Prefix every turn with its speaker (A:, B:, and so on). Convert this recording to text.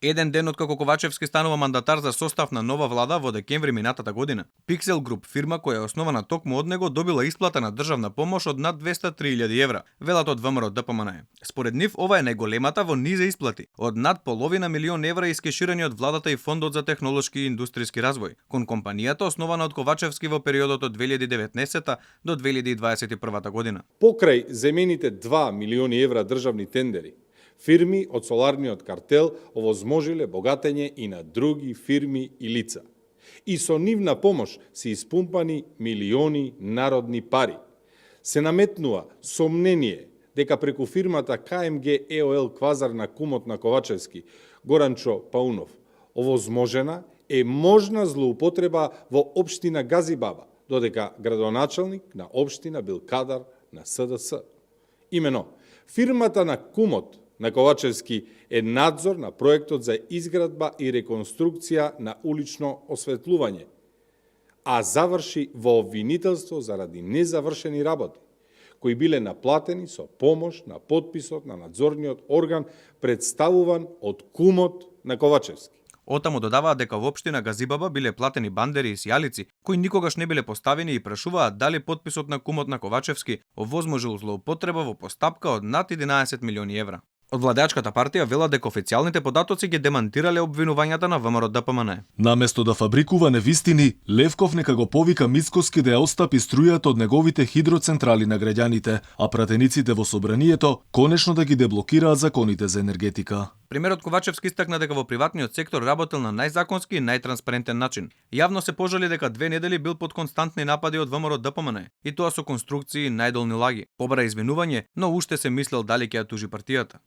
A: Еден ден откако Ковачевски станува мандатар за состав на нова влада во декември минатата година, Pixel Group, фирма која е основана токму од него, добила исплата на државна помош од над 203.000 евра, велат од ВМРО ДПМН. Според нив, ова е најголемата во низ исплати, од над половина милион евра искеширани од владата и Фондот за технолошки и индустријски развој, кон компанијата основана од Ковачевски во периодот од 2019 до 2021 година.
B: Покрај земените 2 милиони евра државни тендери, фирми од соларниот картел овозможиле богатење и на други фирми и лица. И со нивна помош се испумпани милиони народни пари. Се наметнува сомнение дека преку фирмата КМГ ЕОЛ Квазар на кумот на Ковачевски, Горанчо Паунов, овозможена е можна злоупотреба во општина Газибаба, додека градоначалник на општина бил кадар на СДС. Имено, фирмата на кумот на Ковачевски е надзор на проектот за изградба и реконструкција на улично осветлување, а заврши во обвинителство заради незавршени работи, кои биле наплатени со помош на потписот на надзорниот орган представуван од кумот на Ковачевски.
A: Отаму додаваат дека во општина Газибаба биле платени бандери и сијалици, кои никогаш не биле поставени, и прашуваат дали потписот на кумот на Ковачевски овозможил злоупотреба во постапка од над 11 милиони евра. Од владеачката партија велат дека официјалните податоци ги демантирале обвинувањата на ВМРО ДПМН.
C: Наместо да фабрикува невистини, Левков нека го повика Мицкоски да ја остапи струјата од неговите хидроцентрали на граѓаните, а пратениците во собранието конечно да ги деблокираат законите за енергетика.
A: Примерот Ковачевски истакна дека во приватниот сектор работел на најзаконски и најтранспарентен начин. Јавно се пожали дека 2 недели бил под константни напади од ВМРО ДПМН, и тоа со конструкции и најдолни лаги. Побара извинување, но уште се мислел дали ќе ја тужи партијата.